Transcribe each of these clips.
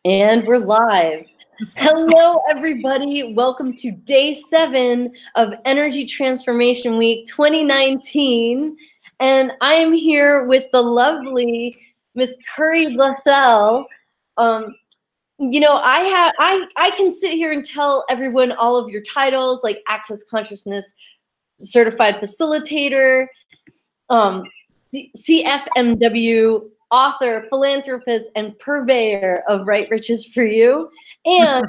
And we're live. Hello, everybody. Welcome to day 7 of Energy Transformation Week 2019. And I am here with the lovely Miss Curry Glassell. I can sit here and tell everyone all of your titles, like Access Consciousness Certified Facilitator, CFMW, author, philanthropist, and purveyor of Right Riches for You. And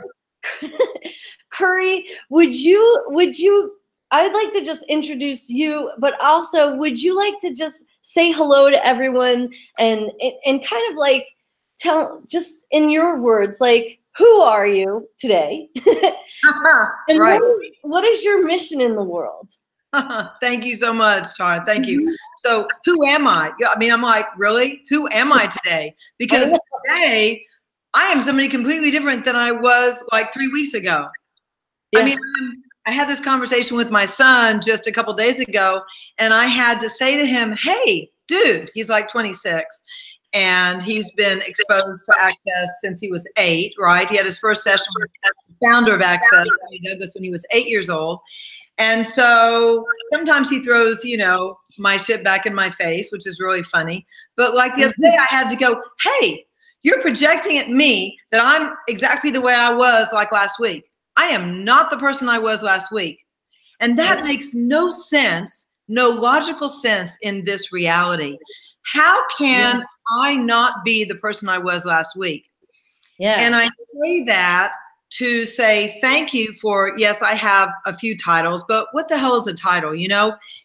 Curry, I'd like to just introduce you, but also would you like to just say hello to everyone and kind of like tell, just in your words, like, who are you today? And right. what is your mission in the world? Thank you so much, Tara. Thank you. So who am I? I mean, I'm like, really? Who am I today? Because today I am somebody completely different than I was like 3 weeks ago. Yeah. I mean, I had this conversation with my son just a couple days ago, and I had to say to him, hey, dude, he's like 26. And he's been exposed to Access since he was 8, right? He had his first session with the founder of Access, Douglas, when he was 8 years old. And so sometimes he throws, my shit back in my face, which is really funny. But like the other day, I had to go, hey, you're projecting at me that I'm exactly the way I was like last week. I am not the person I was last week. And that makes no sense, no logical sense in this reality. How can I not be the person I was last week? Yeah. And I say that to say thank you for, yes, I have a few titles, but what the hell is a title?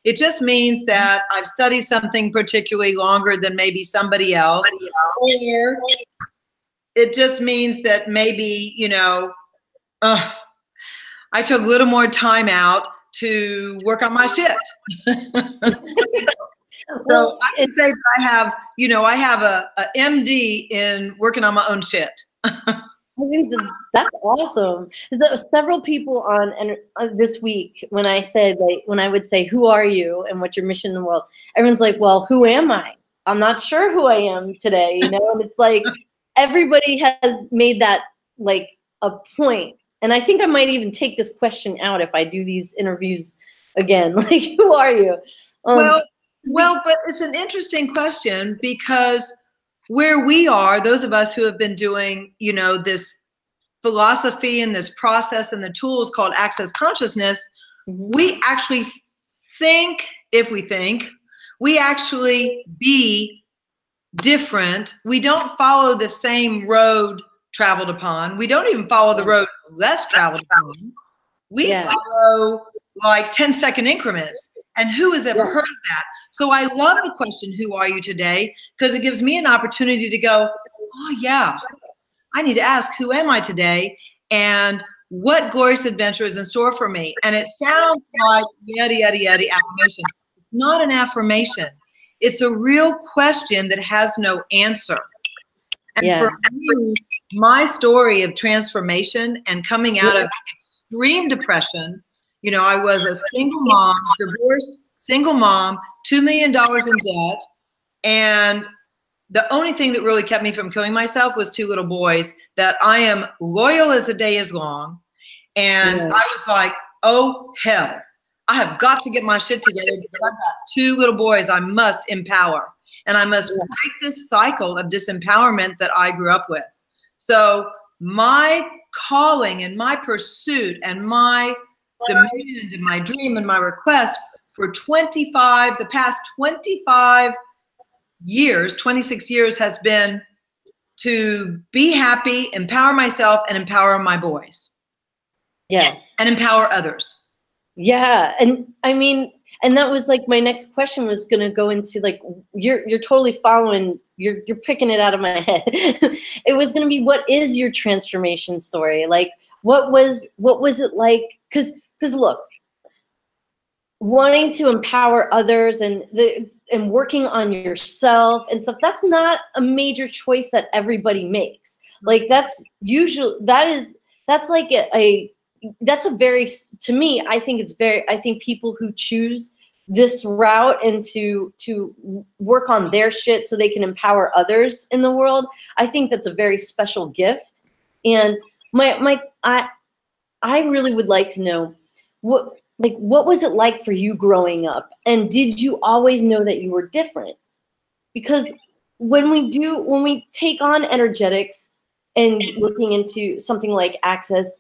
It just means that I've studied something particularly longer than maybe somebody else. Or it just means that maybe, I took a little more time out to work on my shit. So I can say that I have a MD in working on my own shit. I think that's awesome. Several people on this week, when I would say, who are you and what's your mission in the world? Everyone's like, well, who am I? I'm not sure who I am today, And it's like, everybody has made that like a point. And I think I might even take this question out if I do these interviews again. Like, who are you? Well, but it's an interesting question because where we are, those of us who have been doing, this philosophy and this process and the tools called Access Consciousness, we actually think, we actually be different. We don't follow the same road traveled upon. We don't even follow the road less traveled upon. We follow like 10-second increments. And who has ever heard of that? So I love the question, who are you today? Because it gives me an opportunity to go, oh yeah, I need to ask, who am I today? And what glorious adventure is in store for me? And it sounds like yada, yada, yada affirmation. It's not an affirmation. It's a real question that has no answer. And for me, my story of transformation and coming out of extreme depression, I was a single mom, divorced single mom, $2 million in debt. And the only thing that really kept me from killing myself was 2 little boys that I am loyal as the day is long. And I was like, oh, hell, I have got to get my shit together because I've got 2 little boys I must empower. And I must break this cycle of disempowerment that I grew up with. So my calling and my pursuit and my demand and my dream and my request for the past 25 years, 26 years has been to be happy, empower myself, and empower my boys. Yes. And empower others. Yeah. And I mean, and that was like my next question was going to go into like, you're totally following, you're picking it out of my head. It was going to be, what is your transformation story? Like, what was it like? Because look, wanting to empower others and working on yourself and stuff, that's not a major choice that everybody makes. Like that's like to me, I think people who choose this route and to work on their shit so they can empower others in the world, I think that's a very special gift. And I really would like to know what was it like for you growing up? And did you always know that you were different? Because when we take on energetics and looking into something like access,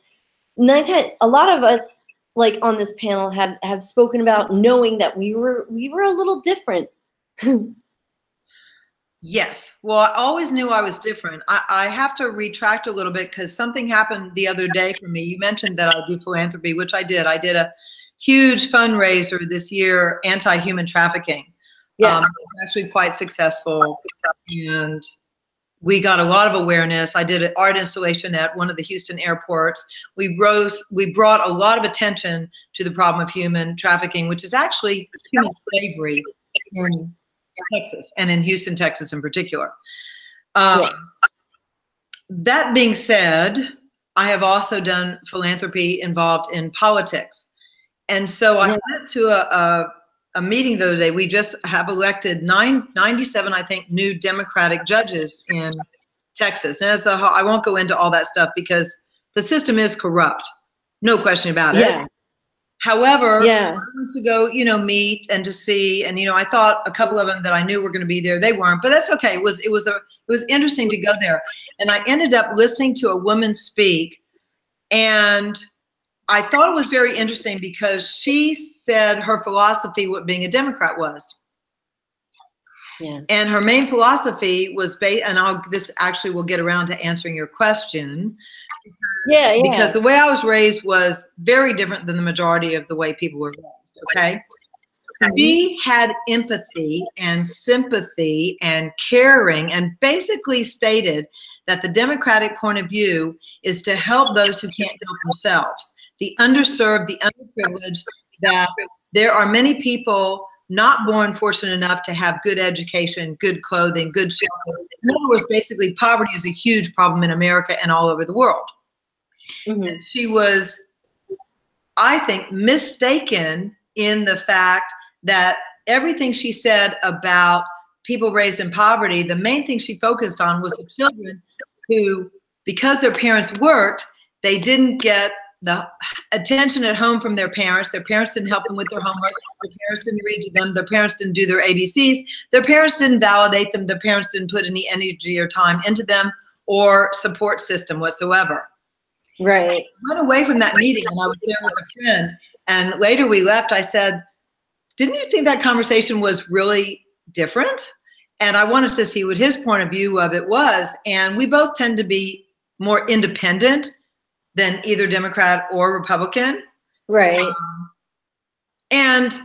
a lot of us like on this panel have spoken about knowing that we were a little different. Yes. Well, I always knew I was different. I have to retract a little bit because something happened the other day for me. You mentioned that I do philanthropy, which I did. I did a huge fundraiser this year, anti-human trafficking. Yeah. Actually quite successful. And we got a lot of awareness. I did an art installation at one of the Houston airports. We brought a lot of attention to the problem of human trafficking, which is actually human slavery in Texas, and in Houston, Texas in particular. That being said, I have also done philanthropy involved in politics. And so I went to a meeting the other day. We just have elected 97, I think, new Democratic judges in Texas. And I won't go into all that stuff because the system is corrupt. No question about it. However, I wanted to go, meet and to see, and I thought a couple of them that I knew were going to be there, they weren't, but that's okay. It was interesting to go there, and I ended up listening to a woman speak, and I thought it was very interesting because she said her philosophy, what being a Democrat was. Yeah. And her main philosophy was this actually will get around to answering your question. Because the way I was raised was very different than the majority of the way people were raised, okay? We had empathy and sympathy and caring, and basically stated that the Democratic point of view is to help those who can't help themselves, the underserved, the underprivileged, that there are many people not born fortunate enough to have good education, good clothing, good shelter. In other words, basically poverty is a huge problem in America and all over the world. And she was, I think, mistaken in the fact that everything she said about people raised in poverty, the main thing she focused on was the children who, because their parents worked, they didn't get the attention at home from their parents. Their parents didn't help them with their homework. Their parents didn't read to them. Their parents didn't do their ABCs. Their parents didn't validate them. Their parents didn't put any energy or time into them or support system whatsoever. Right. I went away from that meeting and I was there with a friend. And later we left. I said, didn't you think that conversation was really different? And I wanted to see what his point of view of it was. And we both tend to be more independent than either Democrat or Republican. Right. And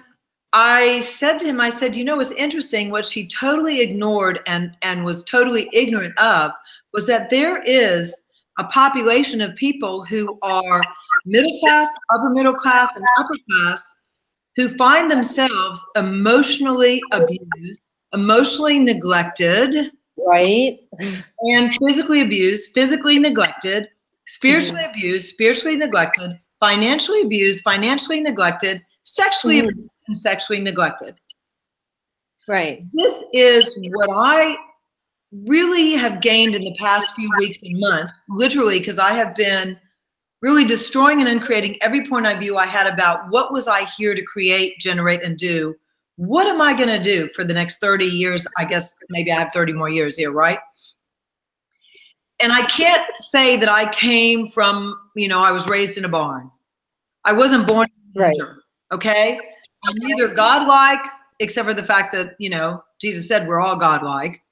I said to him, I said, it's interesting, what she totally ignored and was totally ignorant of was that there is a population of people who are middle class, upper middle class, and upper class who find themselves emotionally abused, emotionally neglected, right, and physically abused, physically neglected, spiritually abused, spiritually neglected, financially abused, financially neglected, sexually abused, and sexually neglected. Right. This is what I really have gained in the past few weeks and months, literally, because I have been really destroying and uncreating every point of view I had about what was I here to create, generate, and do. What am I going to do for the next 30 years? I guess maybe I have 30 more years here, right? And I can't say that I came from, I was raised in a barn. I wasn't born in a manger, okay? I'm neither godlike, except for the fact that, Jesus said we're all godlike.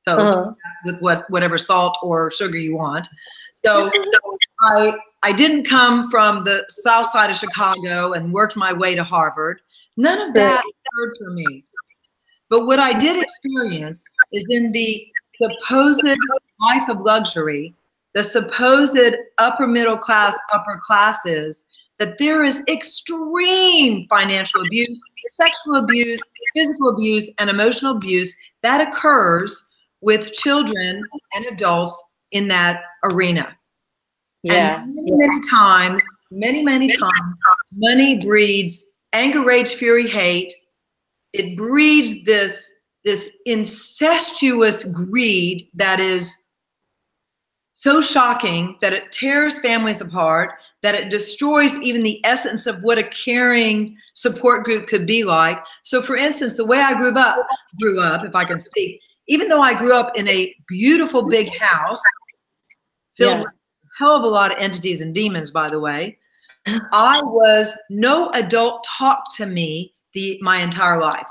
So with whatever salt or sugar you want. So I didn't come from the south side of Chicago and worked my way to Harvard. None of that occurred for me. But what I did experience is in the supposed life of luxury, the supposed upper middle class, upper classes, that there is extreme financial abuse, sexual abuse, physical abuse, and emotional abuse that occurs with children and adults in that arena. Yeah. And many times, money breeds anger, rage, fury, hate, it breeds this incestuous greed that is so shocking that it tears families apart, that it destroys even the essence of what a caring support group could be like. So for instance, the way I grew up, if I can speak, even though I grew up in a beautiful big house filled with a hell of a lot of entities and demons, by the way, no adult talked to me my entire life.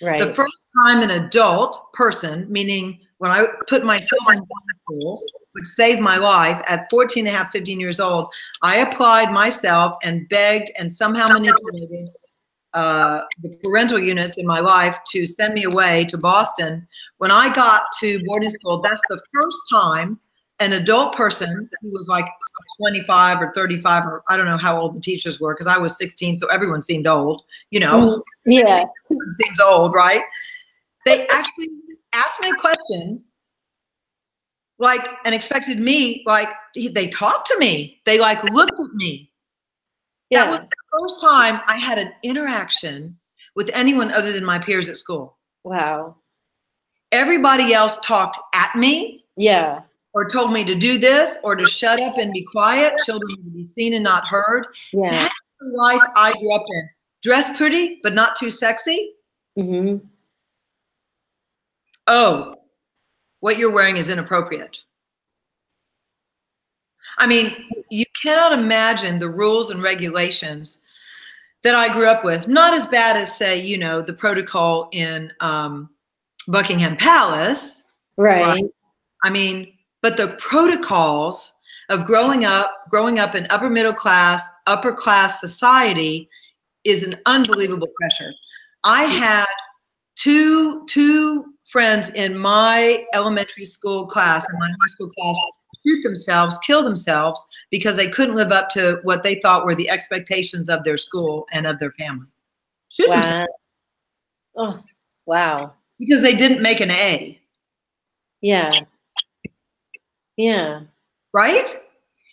Right. The first time an adult person, meaning when I put myself in school, which saved my life at 14 and a half, 15 years old, I applied myself and begged and somehow manipulated the parental units in my life to send me away to Boston. When I got to boarding school, that's the first time an adult person who was like 25 or 35, or I don't know how old the teachers were, because I was 16, so everyone seemed old, you know. Yeah. Seems old, right? They actually asked me a question, like, and expected me, like, they talked to me. They like looked at me. Yeah. That was the first time I had an interaction with anyone other than my peers at school. Wow. Everybody else talked at me. Yeah. Or told me to do this, or to shut up and be quiet. Children to be seen and not heard. Yeah. That's the life I grew up in. Dress pretty, but not too sexy. Mm-hmm. Oh, what you're wearing is inappropriate. I mean, you cannot imagine the rules and regulations that I grew up with. Not as bad as, say, you know, the protocol in Buckingham Palace. Right. I mean, but the protocols of growing up in upper class society is an unbelievable pressure. I had two friends in my elementary school class, in my high school class, kill themselves because they couldn't live up to what they thought were the expectations of their school and of their family. Shoot themselves. Oh, wow. Because they didn't make an A. Yeah. Yeah. Right?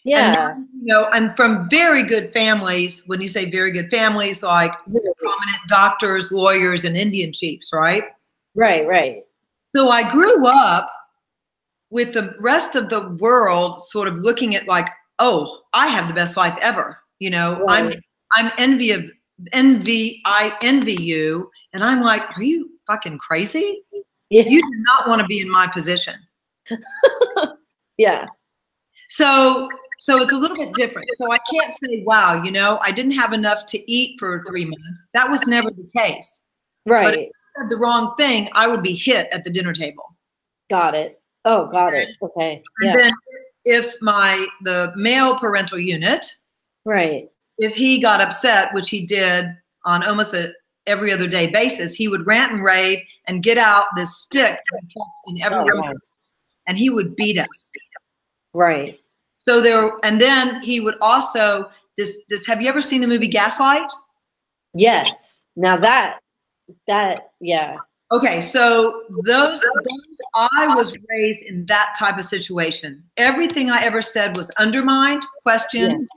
Yeah. And, you know, I'm from very good families. When you say very good families, like prominent doctors, lawyers, and Indian chiefs, right? Right, right. So I grew up with the rest of the world sort of looking at like, oh, I have the best life ever. You know, Right. I envy you. And I'm like, are you fucking crazy? Yeah. You do not want to be in my position. Yeah. So it's a little bit different. So I can't say, wow, you know, I didn't have enough to eat for 3 months. That was never the case. Right. But if I said the wrong thing, I would be hit at the dinner table. Got it. Oh, got it. Okay. And then if the male parental unit, right, if he got upset, which he did on almost every other day basis, he would rant and rave and get out this stick in every room, and he would beat us. Right. So and then he would also this. Have you ever seen the movie Gaslight? Yes. Now that yeah. Okay, so I was raised in that type of situation. Everything I ever said was undermined, questioned,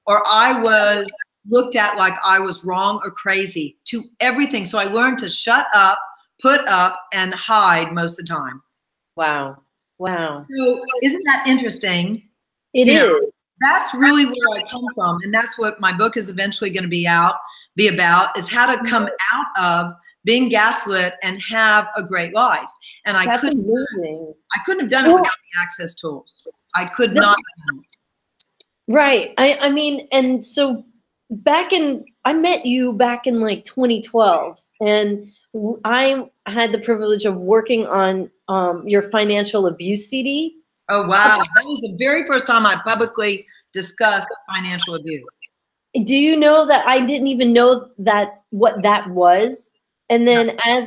or I was looked at like I was wrong or crazy to everything. So I learned to shut up, put up, and hide most of the time. Wow. Wow. So isn't that interesting? It is. That's really where I come from, and that's what my book is eventually going to be about, is how to come out of being gaslit and have a great life. And I couldn't have done it without the access tools. I could not. Right. I mean, and so I met you back in like 2012, and I had the privilege of working on your financial abuse CD. Oh, wow. That was the very first time I publicly discussed financial abuse. Do you know that I didn't even know what that was? And then I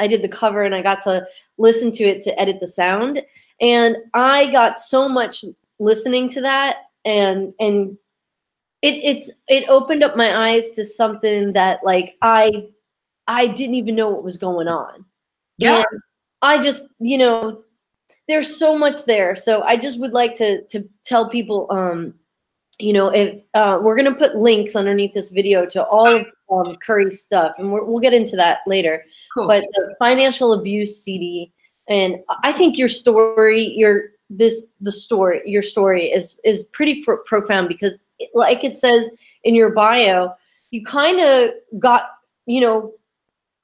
did the cover and I got to listen to it to edit the sound. And I got so much listening to that, and it opened up my eyes to something that like I didn't even know what was going on. Yeah. And I just, there's so much there. So I just would like to tell people you know, if we're going to put links underneath this video to all of Curry's stuff, and we'll get into that later. Cool. But the financial abuse CD, and I think your story, your story is pretty profound, because, like it says in your bio, you kind of got, you know,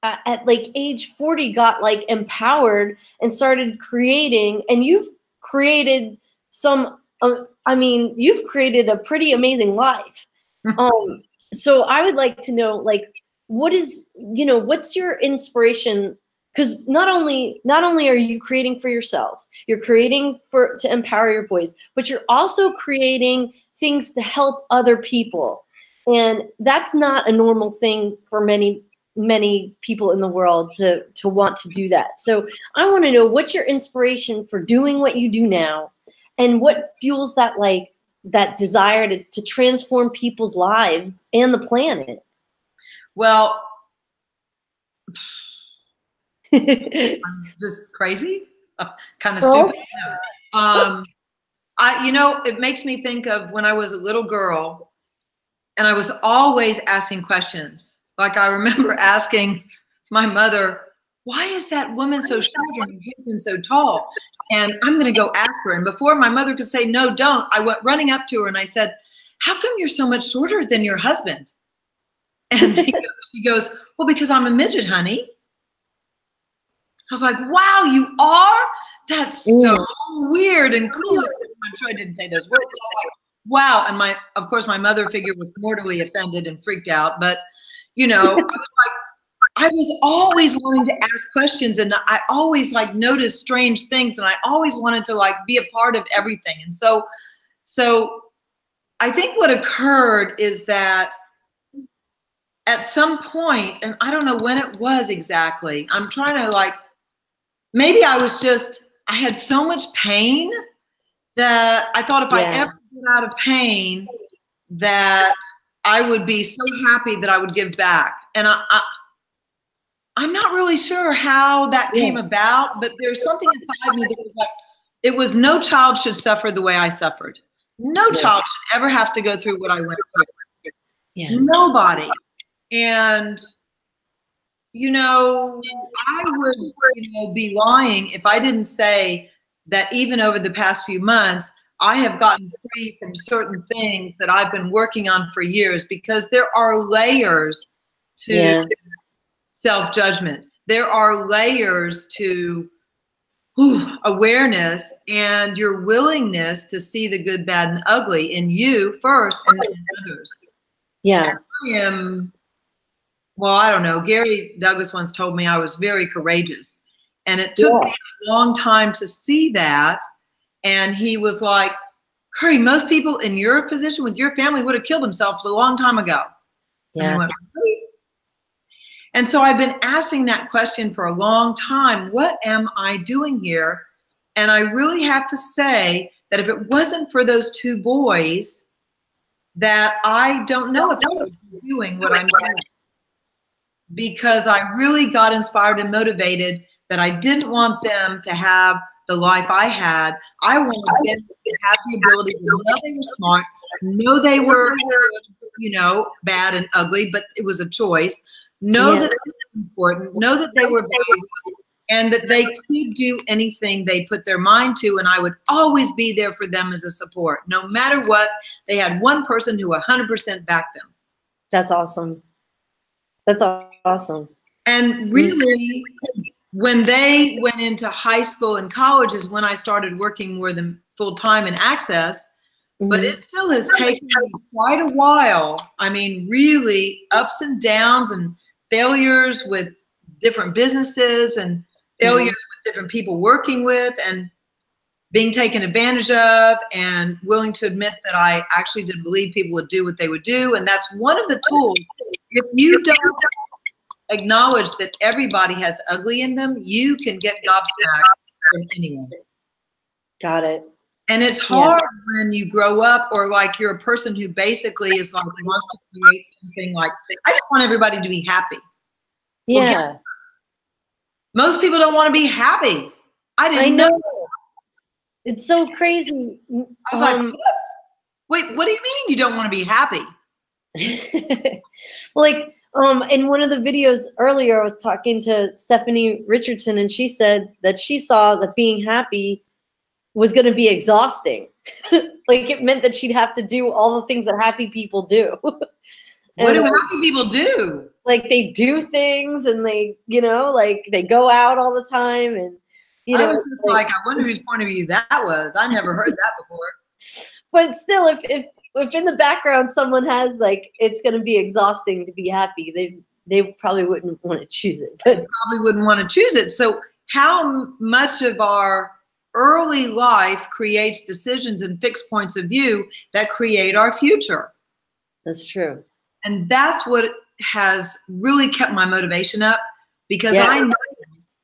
at like age 40, got like empowered and started creating, and you've created some. I mean, you've created a pretty amazing life. So I would like to know, like, what is, you know, what's your inspiration? Because not only are you creating for yourself, you're creating to empower your boys, but you're also creating things to help other people. And that's not a normal thing for many people in the world to want to do that. So I want to know, what's your inspiration for doing what you do now, and what fuels that, like, that desire to transform people's lives and the planet? Well, I'm just crazy, kind of stupid. You know, it makes me think of when I was a little girl, and I was always asking questions. Like, I remember asking my mother, why is that woman so short and her husband so tall? And I'm going to go ask her. And before my mother could say, no, don't, I went running up to her and I said, how come you're so much shorter than your husband? And she goes, well, because I'm a midget, honey. I was like, wow, you are? That's so weird and cool. I'm sure I didn't say those words. Wow. And of course, my mother figure was mortally offended and freaked out. But, you know, I was always wanting to ask questions, and I always like noticed strange things, and I always wanted to like be a part of everything. And so I think what occurred is that at some point, and I don't know when it was exactly, I'm trying to like, maybe I had so much pain that I thought if I ever get out of pain, that I would be so happy that I would give back. And I'm not really sure how that came about, but there's something inside me that was like, it was, no child should suffer the way I suffered. No child should ever have to go through what I went through. Nobody. And, you know, I would, you know, be lying if I didn't say that even over the past few months, I have gotten free from certain things that I've been working on for years, because there are layers to self-judgment. There are layers to awareness and your willingness to see the good, bad, and ugly in you first, and then in others. Yeah. And I don't know. Gary Douglas once told me I was very courageous. And it took me a long time to see that. And he was like, Curry, most people in your position with your family would have killed themselves a long time ago. And I went, really? And so I've been asking that question for a long time. What am I doing here? And I really have to say that if it wasn't for those two boys, that I don't know if I was doing what I'm doing. Because I really got inspired and motivated that I didn't want them to have the life I had. I wanted them to have the ability to know they were smart, know they were, you know, bad and ugly, but it was a choice. Know that they were important, know that they were valuable, and that they could do anything they put their mind to, and I would always be there for them as a support. No matter what, they had one person who 100% backed them. That's awesome. That's awesome. And really, when they went into high school and college is when I started working more than full-time in Access. But it still has taken me quite a while. I mean, really ups and downs and failures with different businesses and failures with different people working with and being taken advantage of, and willing to admit that I actually did believe people would do what they would do. And that's one of the tools. If you don't acknowledge that everybody has ugly in them, you can get gobsmacked from anyone. Got it. And it's hard when you grow up, or like you're a person who basically is like wants to create something like, I just want everybody to be happy. Yeah. Well, most people don't want to be happy. I didn't know. It's so crazy. I was like, Wait, what do you mean you don't want to be happy? Like, in one of the videos earlier, I was talking to Stephanie Richardson, and she said that she saw that being happy was going to be exhausting. Like, it meant that she'd have to do all the things that happy people do. What And, do happy people do? like, they do things, and they, you know, like, they go out all the time, and, you I know, was just like, I wonder whose point of view that was. I never heard that before. but still, if in the background someone has, like, it's going to be exhausting to be happy, they probably wouldn't want to choose it. But Probably wouldn't want to choose it. So how much of our early life creates decisions and fixed points of view that create our future? that's true. And that's what has really kept my motivation up, because Yeah. I know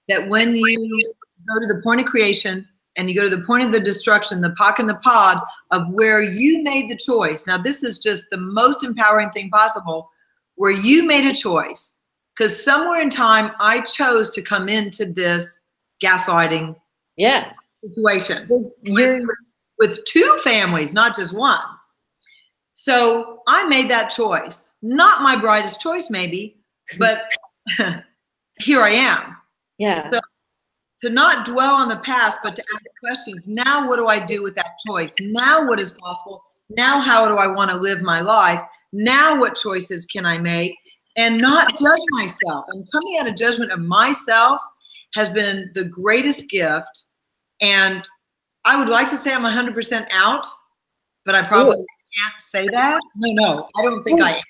that when you go to the point of creation and you go to the point of the destruction, the pock and the pod of where you made the choice. Now, this is just the most empowering thing possible, where you made a choice. Because somewhere in time, I chose to come into this gaslighting Yeah. situation You're, with two families, not just one. So I made that choice. Not my brightest choice, maybe, but here I am. yeah. So to not dwell on the past, but to ask questions. Now, what do I do with that choice? Now, what is possible? Now, how do I want to live my life? Now, what choices can I make? And not judge myself. And coming out of judgment of myself has been the greatest gift. And I would like to say I'm 100% out, but I probably can't say that. No, I don't think I am.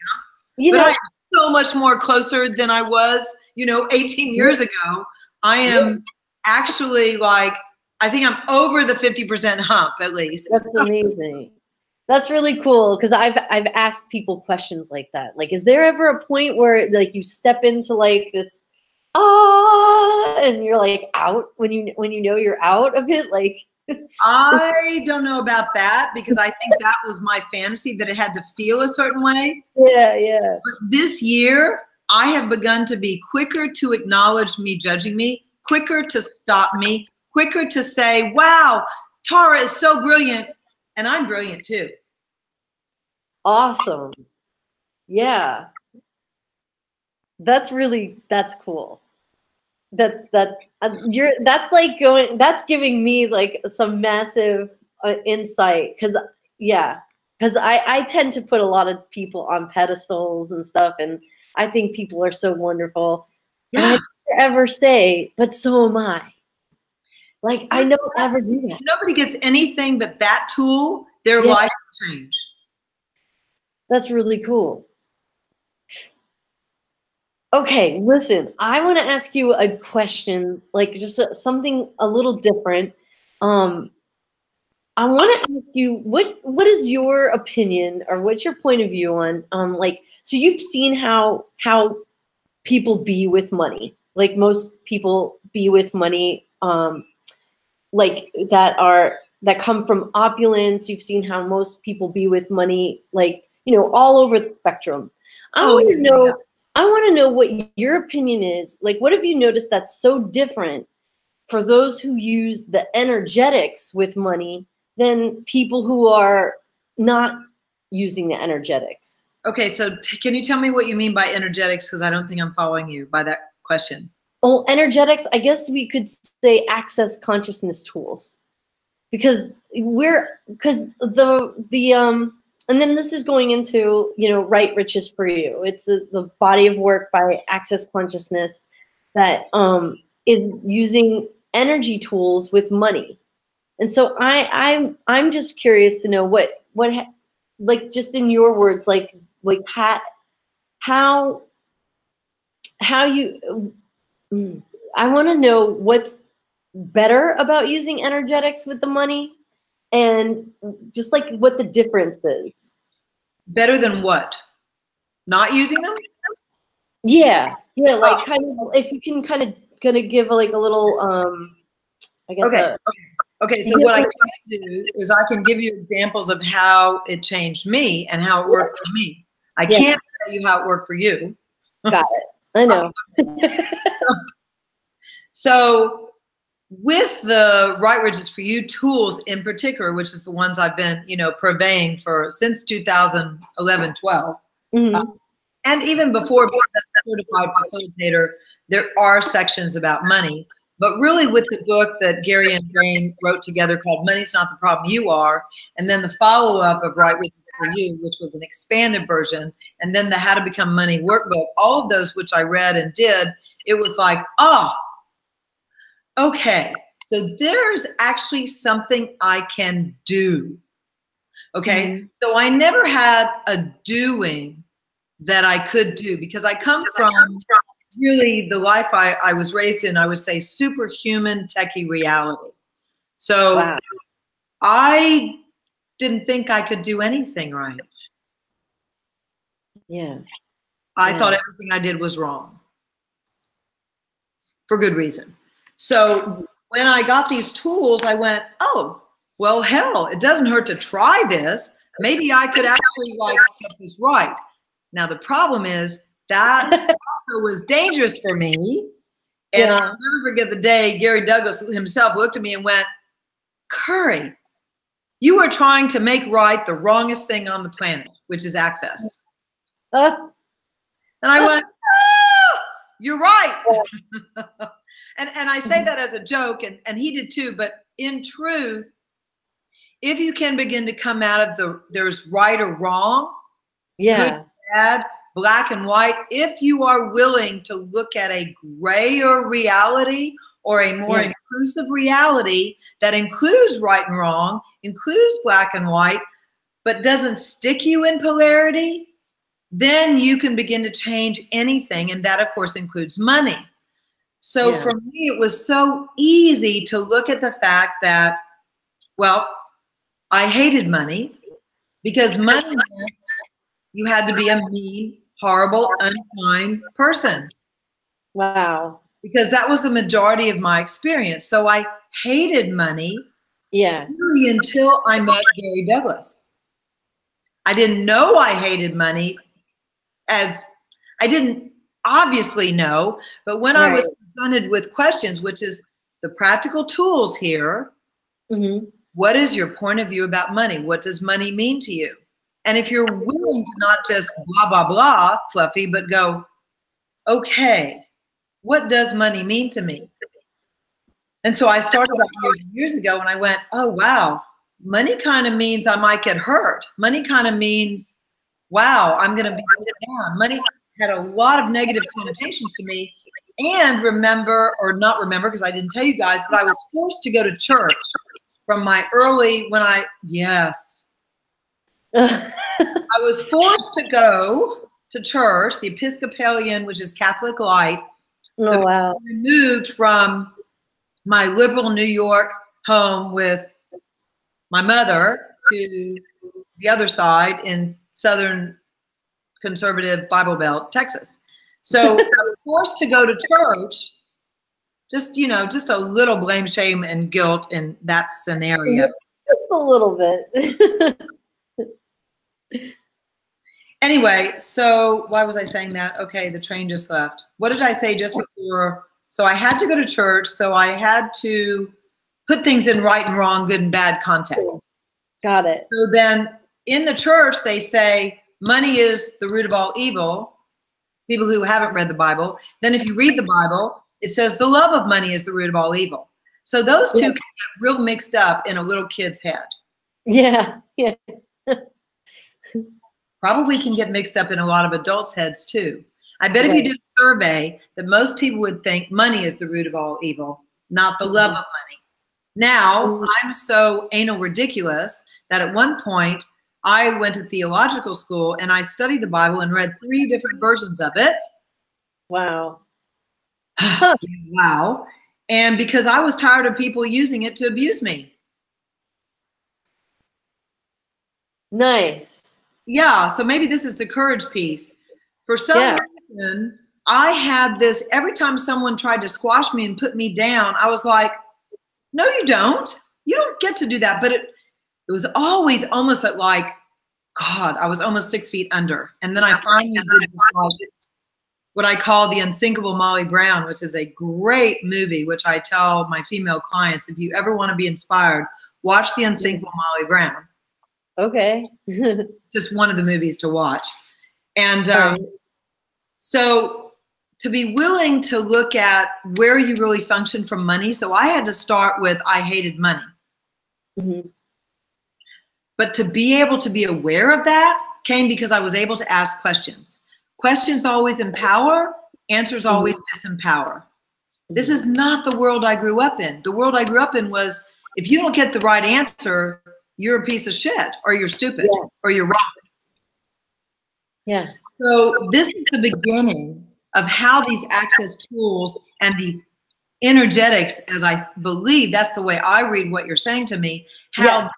You But know, I am so much more closer than I was, 18 years ago. I am actually like, I think I'm over the 50% hump at least. that's amazing. That's really cool, because I've asked people questions like that. Like, is there ever a point where, like, you step into, like, this and you're, like, out when you know you're out of it? Like, I don't know about that, because I think that was my fantasy, that it had to feel a certain way. yeah. But this year, I have begun to be quicker to acknowledge me judging me, quicker to stop me, quicker to say, wow, Tara is so brilliant, and I'm brilliant too. Awesome. Yeah. That's cool. That's giving me, like, some massive insight, because I tend to put a lot of people on pedestals and stuff, and I think people are so wonderful. And I Yeah. never ever say, but so am I. Like, I don't ever do that. Nobody gets anything but that tool, their Yeah. life will change. That's really cool. Okay, listen, I want to ask you a question, like, just something a little different. I want to ask you, what is your opinion, or what's your point of view on, like, so you've seen how people be with money, like, most people be with money, like, that come from opulence. You've seen how most people be with money, like, all over the spectrum. I want to know what your opinion is. Like, what have you noticed that's so different for those who use the energetics with money than people who are not using the energetics? Okay, so can you tell me what you mean by energetics? Because I don't think I'm following you by that question. Well, energetics, I guess we could say access consciousness tools, because and then this is going into, Right Riches for You. It's the body of work by Access Consciousness that is using energy tools with money. And so I'm just curious to know what like, just in your words, like how you, I want to know what's better about using energetics with the money, and just, like, what the difference is. Better than what? Not using them? Yeah, like, kind of, if you can kind of give, like, a little, I guess. Okay, so what I can do is I can give you examples of how it changed me and how it worked for me. I can't tell you how it worked for you. Got it. I know. So with the Right Riches for You tools in particular, which is the ones I've been, purveying since 2011, 12. Mm-hmm. And even before being a certified facilitator, there are sections about money. But really with the book that Gary and Jane wrote together called Money's Not the Problem, You Are, and then the follow-up of Right Riches for You, which was an expanded version, and then the How to Become Money workbook, all of those which I read and did, it was like, okay, so there's actually something I can do. Okay, Mm-hmm. so I never had a doing that I could do because I come from really the life I was raised in, I would say superhuman techie reality. So Wow. I didn't think I could do anything right. Yeah. I thought everything I did was wrong for good reason. So when I got these tools, I went, oh, well, hell, it doesn't hurt to try this. Maybe I could actually get this right. Now, the problem is that also was dangerous for me. And I'll never forget the day Gary Douglas himself looked at me and went, Curry, you are trying to make right the wrongest thing on the planet, which is access. And I went, you're right. and I say that as a joke, and he did too, but in truth, if you can begin to come out of there's right or wrong, good, bad, black and white, if you are willing to look at a grayer reality or a more inclusive reality that includes right and wrong, includes black and white, but doesn't stick you in polarity, then you can begin to change anything. And that, of course, includes money. So for me, it was so easy to look at the fact that, well, I hated money because money meant you had to be a mean, horrible, unkind person. Wow. Because that was the majority of my experience. So I hated money really until I met Gary Douglas. I didn't know I hated money, as I didn't obviously know, but when I was presented with questions, which is the practical tools here, what is your point of view about money? What does money mean to you? And if you're willing to not just blah, blah, blah, fluffy, but go, okay, what does money mean to me? And so I started about years ago and I went, oh, wow, money kind of means I might get hurt. Money kind of means, wow, I'm going to be down. Money had a lot of negative connotations to me. And remember, or not remember, because I didn't tell you guys, but I was forced to go to church from my early, I was forced to go to church, the Episcopalian, which is Catholic Light. Oh, wow. I moved from my liberal New York home with my mother to the other side in southern conservative Bible Belt, Texas. So I was forced to go to church, just a little blame, shame, and guilt in that scenario. Just a little bit. Anyway, so why was I saying that? Okay, the train just left. What did I say just before? So I had to go to church, so I had to put things in right and wrong, good and bad context. Got it. So then in the church, they say money is the root of all evil, people who haven't read the Bible. Then if you read the Bible, it says the love of money is the root of all evil. So those two can get real mixed up in a little kid's head. Yeah. Probably can get mixed up in a lot of adults' heads too. I bet if you did a survey that most people would think money is the root of all evil, not the love of money. Now, I'm so anal ridiculous that at one point I went to theological school and I studied the Bible and read 3 different versions of it. Wow. Wow. And because I was tired of people using it to abuse me. Nice. Yeah, so maybe this is the courage piece. For some reason, I had this, every time someone tried to squash me and put me down, I was like, no, you don't. You don't get to do that. But it was always almost like, God, I was almost 6 feet under. And then I finally did, what I call the unsinkable Molly Brown, which is a great movie, which I tell my female clients, if you ever want to be inspired, watch the unsinkable Molly Brown. Okay. It's just one of the movies to watch. And Right. so to be willing to look at where you really function from money. So I had to start with, I hated money. Mm-hmm. But to be able to be aware of that came because I was able to ask questions. Questions always empower, answers always disempower. This is not the world I grew up in. The world I grew up in was, if you don't get the right answer, you're a piece of shit, or you're stupid, or you're wrong. Yeah. So this is the beginning of how these access tools and the energetics, as I believe, that's the way I read what you're saying to me, how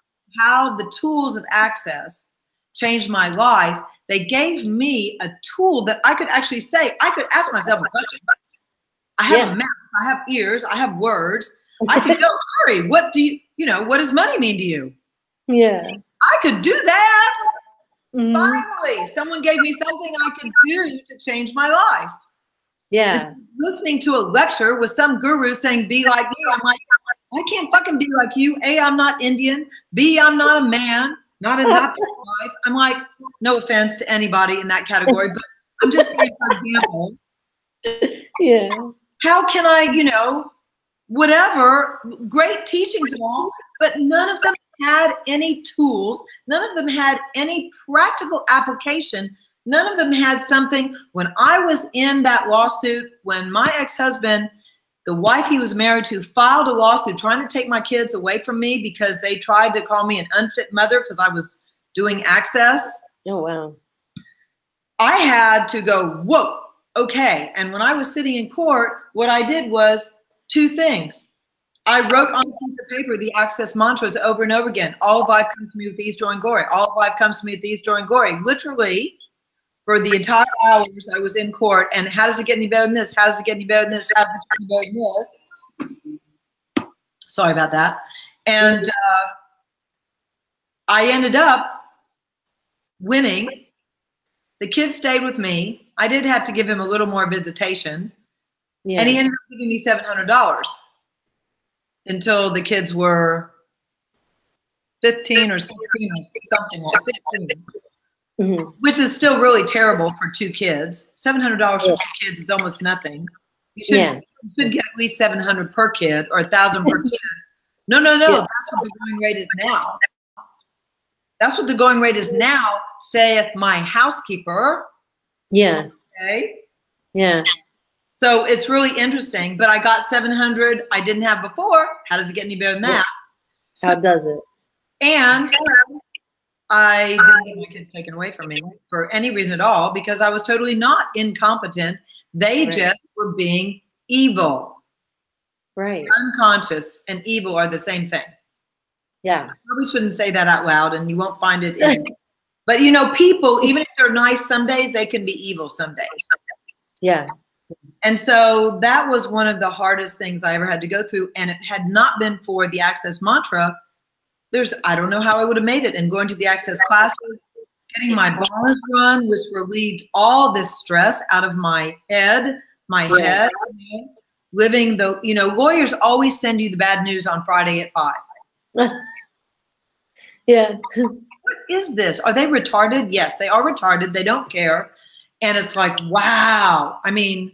the tools of access changed my life. They gave me a tool that I could actually say, I could ask myself a question. I have a mouth, I have ears, I have words. I could go, Ari, what do what does money mean to you? Yeah. I could do that. Mm-hmm. Finally, someone gave me something I could do to change my life. Yeah. Listening to a lecture with some guru saying, be like me. I'm like, I can't fucking be like you. A, I'm not Indian. B, I'm not a man. Not in that life. I'm like, no offense to anybody in that category, but I'm just saying, for example, how can I, whatever, great teachings and all, but none of them had any tools. None of them had any practical application. None of them had something. When I was in that lawsuit, when my ex-husband, the wife he was married to, filed a lawsuit trying to take my kids away from me because they tried to call me an unfit mother because I was doing access. Oh, wow. I had to go, whoa, okay. And when I was sitting in court, what I did was two things. I wrote on a piece of paper the access mantras over and over again. All of life comes to me with ease, joy, and glory. All of life comes to me with ease, joy, and glory. Literally, for the entire hours I was in court, and how does it get any better than this? How does it get any better than this? How does it get any better than this? Sorry about that. And I ended up winning. The kid stayed with me. I did have to give him a little more visitation. Yeah. And he ended up giving me $700 until the kids were 15 or 16 or something like 16. Mm-hmm. Which is still really terrible for two kids. $700 for two kids is almost nothing. You should get at least $700 per kid or $1,000 per kid. No. That's what the going rate is now. That's what the going rate is now, saith my housekeeper. Yeah. Okay. Yeah. So it's really interesting, but I got 700 I didn't have before. How does it get any better than that? So, how does it? And I didn't get my kids taken away from me for any reason at all because I was totally not incompetent. They just were being evil. Right. Unconscious and evil are the same thing. Yeah. I probably shouldn't say that out loud and you won't find it in. But people, even if they're nice some days, they can be evil some days. Yeah. And so that was one of the hardest things I ever had to go through. And it had not been for the access mantra, I don't know how I would have made it. And going to the access classes, getting my bars run, which relieved all this stress out of my head, living lawyers always send you the bad news on Friday at 5. Yeah. What is this? Are they retarded? Yes, they are retarded. They don't care. And it's like, wow. I mean,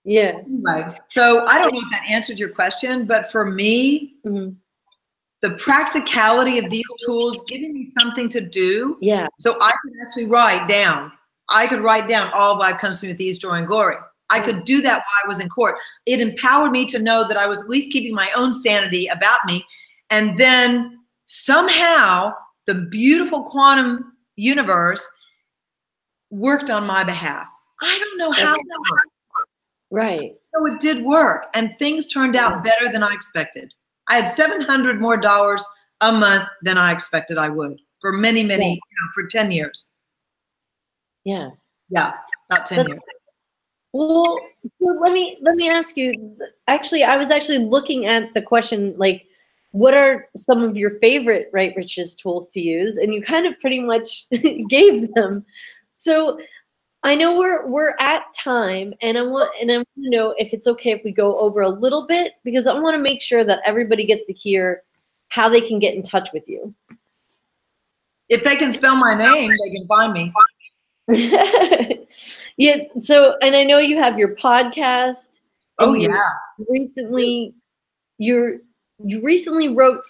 yeah. Anyway, so I don't know if that answered your question, but for me, the practicality of these tools giving me something to do. Yeah. So I could actually write down. All of life comes to me with ease, joy, and glory. I could do that while I was in court. It empowered me to know that I was at least keeping my own sanity about me. And then somehow the beautiful quantum universe worked on my behalf. I don't know how that worked. Right. So it did work and things turned out better than I expected. I had $700 more a month than I expected I would for many, for 10 years. Yeah. Yeah, about 10 years. Well, let me ask you, actually, I was actually looking at the question, like, what are some of your favorite Right Riches tools to use? And you kind of pretty much gave them. So I know we're at time, and I want to know if it's okay if we go over a little bit, because I want to make sure that everybody gets to hear how they can get in touch with you. If they can spell my name, they can find me. Yeah. So, and I know you have your podcast. Oh yeah. You recently wrote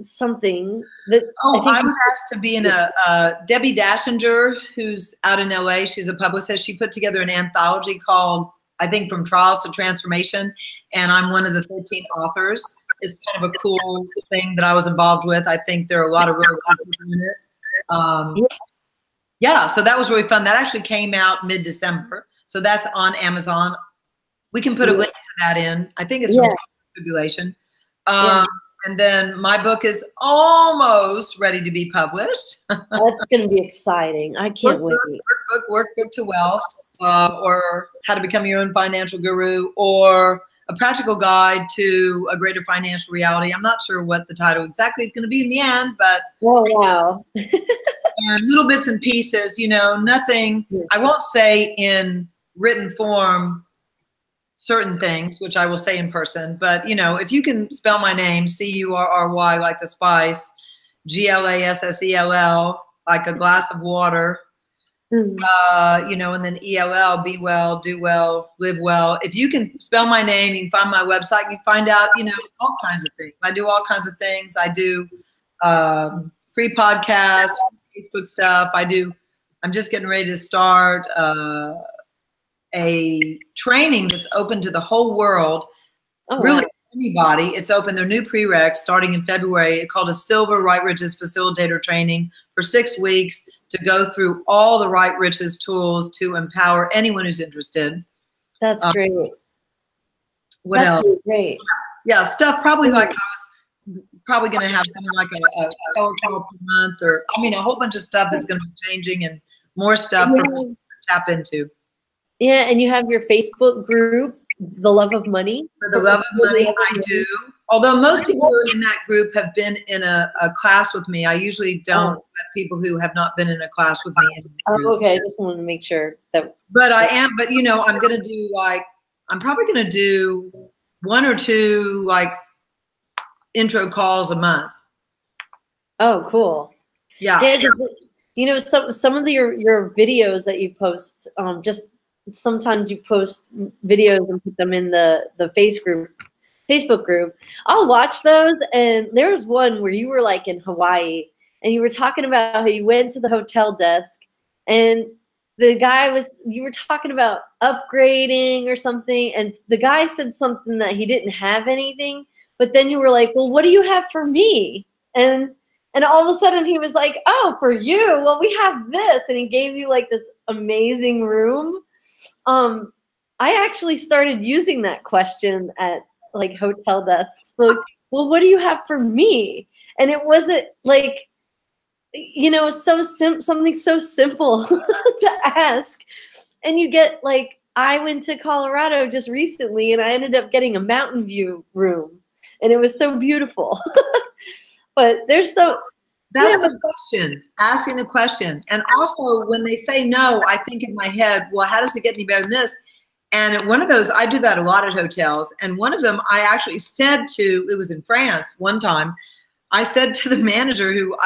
something that. I was asked to be in Debbie Dashinger, who's out in LA. She's a publicist. She put together an anthology called, I think, From Trials to Transformation, and I'm one of the 13 authors. It's kind of a cool thing that I was involved with. I think there are a lot of really good people in it. Yeah, so that was really fun. That actually came out mid-December. So that's on Amazon. We can put a link to that in. I think it's From Trials to Tribulation. And then my book is almost ready to be published. That's going to be exciting. I can't wait. Workbook to Wealth, or How to Become Your Own Financial Guru, or A Practical Guide to a Greater Financial Reality. I'm not sure what the title exactly is going to be in the end, but wow. And little bits and pieces, you know, nothing. I won't say in written form certain things, which I will say in person, but you know, if you can spell my name, C-U-R-R-Y, like the spice, G-L-A-S-S-E-L-L, like a glass of water, you know, and then E-L-L, be well, do well, live well. If you can spell my name, you can find my website, you can find out, you know, all kinds of things. I do all kinds of things. I do free podcasts, Facebook stuff. I'm just getting ready to start a training that's open to the whole world, really anybody. It's open. They're new prereqs starting in February. It's called a Silver Right Riches Facilitator Training for 6 weeks to go through all the Right Riches tools to empower anyone who's interested. That's great. What else? Really great. Yeah, stuff probably like I was probably going to have something like a power call per month, or I mean, a whole bunch of stuff is going to be changing, and more stuff for people to tap into. Yeah, and you have your Facebook group, The Love of Money. For the Love of Money, I do. Although most people in that group have been in a class with me, I usually don't let people who have not been in a class with me in the group. Okay, I just wanted to make sure that. But I am, but you know, I'm going to do I'm probably going to do 1 or 2 intro calls a month. Oh, cool. Yeah. You know, some of your videos that you post, just sometimes you post videos and put them in the Facebook group. I'll watch those, and there was one where you were like in Hawaii, and you were talking about how you went to the hotel desk, and you were talking about upgrading or something, and the guy said something that he didn't have anything, but then you were like, well, what do you have for me? And all of a sudden he was like, oh, for you, well, we have this, and he gave you like this amazing room. I actually started using that question at like hotel desks. Like, well, what do you have for me? And it wasn't like, you know, something so simple to ask. And you get like, I went to Colorado just recently, and I ended up getting a mountain view room, and it was so beautiful. But there's that's the question, asking the question. And also when they say no, I think in my head, well, how does it get any better than this? And one of those, I do that a lot at hotels. And one of them I actually said to, it was in France one time, I said to the manager, who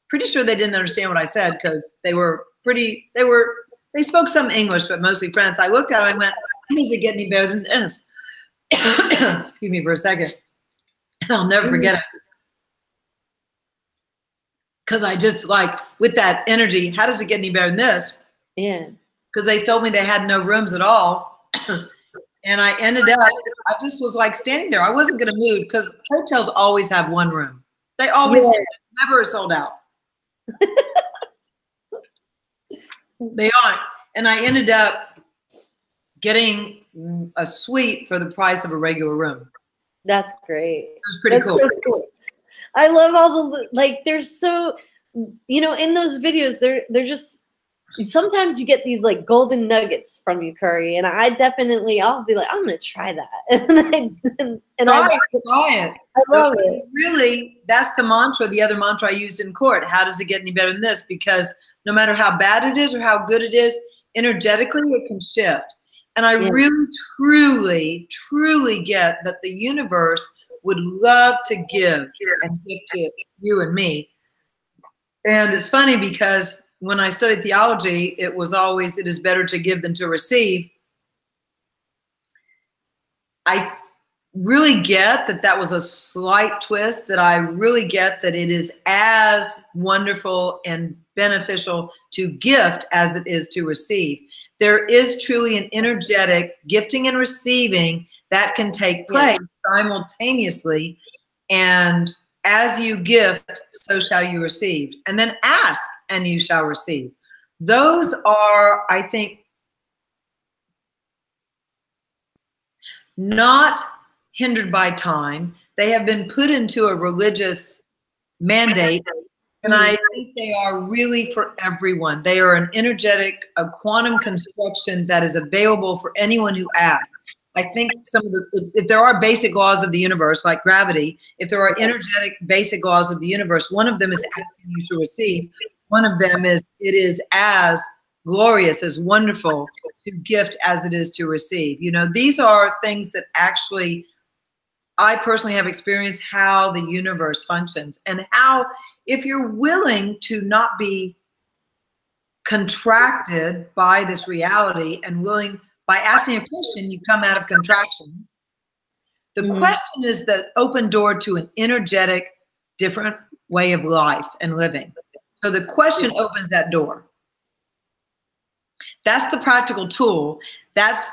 pretty sure they didn't understand what I said, because they spoke some English, but mostly French. I looked at him and I went, how does it get any better than this? Excuse me for a second. I'll never forget it. Because I just with that energy, how does it get any better than this? Yeah. Because they told me they had no rooms at all. And I ended up, I just was standing there. I wasn't going to move, because hotels always have one room. They always never sold out. They aren't. And I ended up getting a suite for the price of a regular room. That's great. It was pretty cool. So cool. I love all the, they're so, you know, in those videos, they're just, sometimes you get these golden nuggets from you, Curry. And I'll be like, I'm going to try that. and try it. I love it. Really, that's the mantra, the other mantra I used in court. How does it get any better than this? Because no matter how bad it is or how good it is, energetically it can shift. And I Yeah. really, truly, truly get that the universe would love to give and give to you and me. And it's funny because when I studied theology, it was always, it is better to give than to receive. I really get that that was a slight twist, that I really get that it is as wonderful and beneficial to gift as it is to receive. There is truly an energetic gifting and receiving that can take place simultaneously. And as you gift, so shall you receive. And then ask, and you shall receive. Those are, I think, not hindered by time. They have been put into a religious mandate, and I think they are really for everyone. They are an energetic, a quantum construction that is available for anyone who asks. I think some of the, if there are basic laws of the universe, like gravity, if there are energetic basic laws of the universe, one of them is asking, you shall receive. One of them is, it is as glorious, as wonderful to gift as it is to receive. You know, these are things that actually, I personally have experienced how the universe functions, and how, if you're willing to not be contracted by this reality and willing, by asking a question, you come out of contraction. The question is the open door to an energetic, different way of life and living. So the question opens that door. That's the practical tool. That's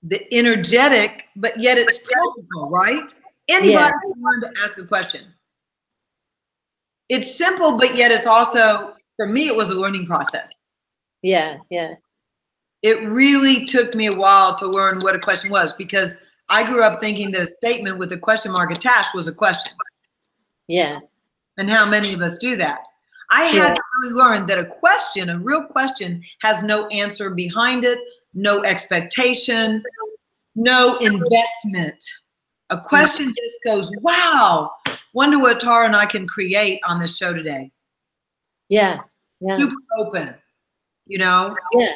the energetic, but yet it's practical, right? Anybody can learn to ask a question. It's simple, but yet it's also, for me, it was a learning process. Yeah, yeah. It really took me a while to learn what a question was, because I grew up thinking that a statement with a question mark attached was a question. Yeah. And how many of us do that? I had to really learn that a question, a real question, has no answer behind it, no expectation, no investment. A question just goes, wow, wonder what Tara and I can create on this show today. Yeah. Yeah. Super open, you know? Yeah.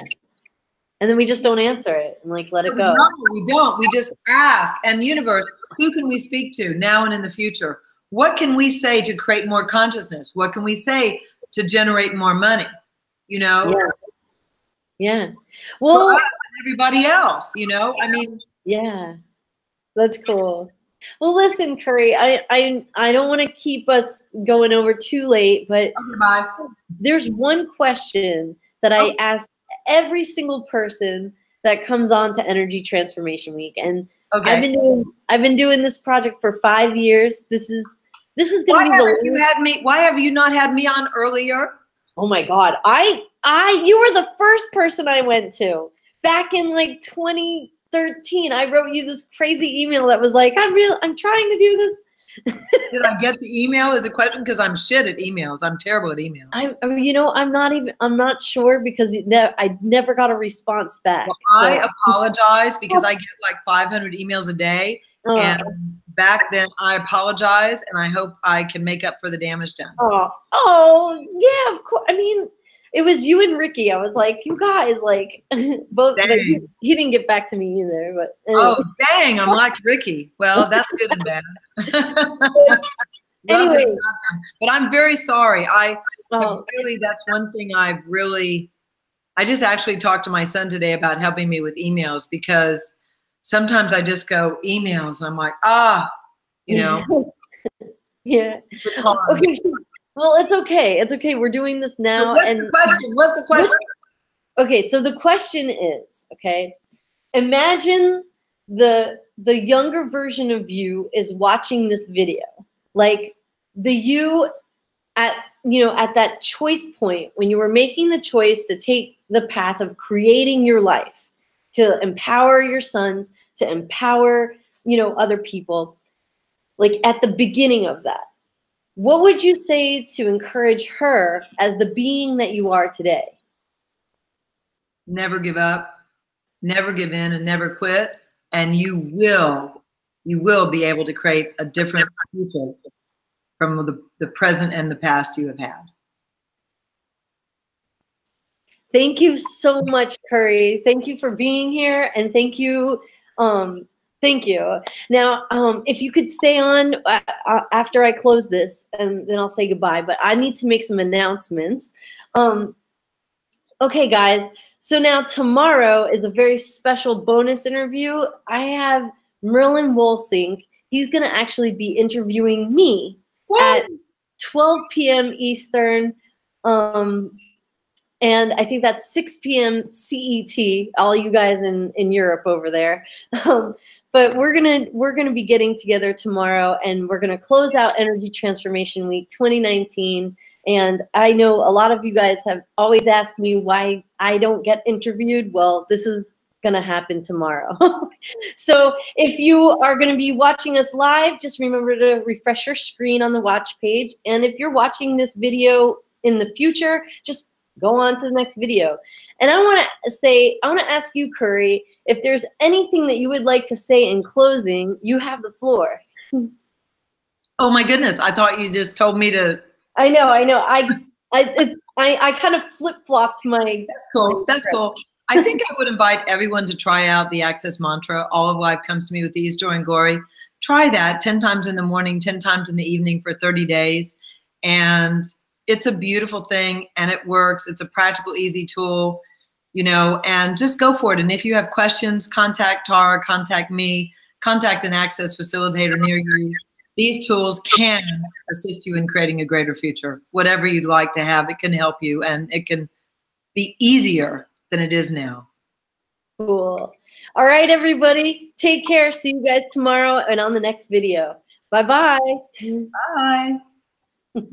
And then we just don't answer it and like let it go. No, we don't. We just ask. And universe, who can we speak to now and in the future? What can we say to create more consciousness? What can we say to generate more money? You know? Yeah. Yeah. Well, for us and everybody else, you know? I mean, yeah. That's cool. Well, listen, Curry, I don't want to keep us going over too late, but there's one question that I ask every single person that comes on to Energy Transformation Week, and I've been doing this project for 5 years. This is going to be why have you not had me on earlier? Oh my God, you were the first person I went to back in like 2013. I wrote you this crazy email that was like, I'm trying to do this. Did I get the email as a question? Because I'm shit at emails. I'm terrible at emails. I'm not sure, because I never got a response back. Well, I apologize, because I get like 500 emails a day. And back then I apologize, and I hope I can make up for the damage done. Oh yeah, of course. I mean, it was you and Ricky. I was like, you guys, like, both. But he didn't get back to me either. But anyway. Oh dang, I'm like Ricky. Well, that's good and bad. Anyway, but I'm very sorry. That's one thing I just actually talked to my son today about helping me with emails, because sometimes I just go emails. I'm like, you know. Yeah. Okay. Well, it's okay. It's okay. We're doing this now. So what's the question? Okay. So the question is, okay, imagine the younger version of you is watching this video, like the you at that choice point when you were making the choice to take the path of creating your life, to empower your sons, to empower, other people, like at the beginning of that. What would you say to encourage her as the being that you are today? Never give up, never give in, and never quit. And you will be able to create a different future from the present and the past you have had. Thank you so much, Curry. Thank you for being here, and thank you. Thank you. Now, if you could stay on after I close this, and then I'll say goodbye. But I need to make some announcements. Okay, guys. So now tomorrow is a very special bonus interview. I have Merlin Wolsink. He's going to actually be interviewing me at 12 p.m. Eastern. And I think that's 6 p.m. CET, all you guys in Europe over there. But we're gonna be getting together tomorrow, and we're gonna close out Energy Transformation Week 2019. And I know a lot of you guys have always asked me why I don't get interviewed. Well, this is gonna happen tomorrow. So if you are gonna be watching us live, just remember to refresh your screen on the watch page. And if you're watching this video in the future, just go on to the next video. And I want to ask you, Curry, if there's anything that you would like to say in closing. You have the floor. Oh my goodness! I thought you just told me to. I know. I kind of flip-flopped my. That's cool. That's cool. I think I would invite everyone to try out the Access Mantra. All of life comes to me with ease, joy, and glory. Try that 10 times in the morning, 10 times in the evening for 30 days, and it's a beautiful thing, and it works. It's a practical, easy tool, you know, and just go for it. And if you have questions, contact Tara, contact me, contact an Access facilitator near you. These tools can assist you in creating a greater future. Whatever you'd like to have, it can help you, and it can be easier than it is now. Cool. All right, everybody. Take care. See you guys tomorrow and on the next video. Bye-bye. Bye.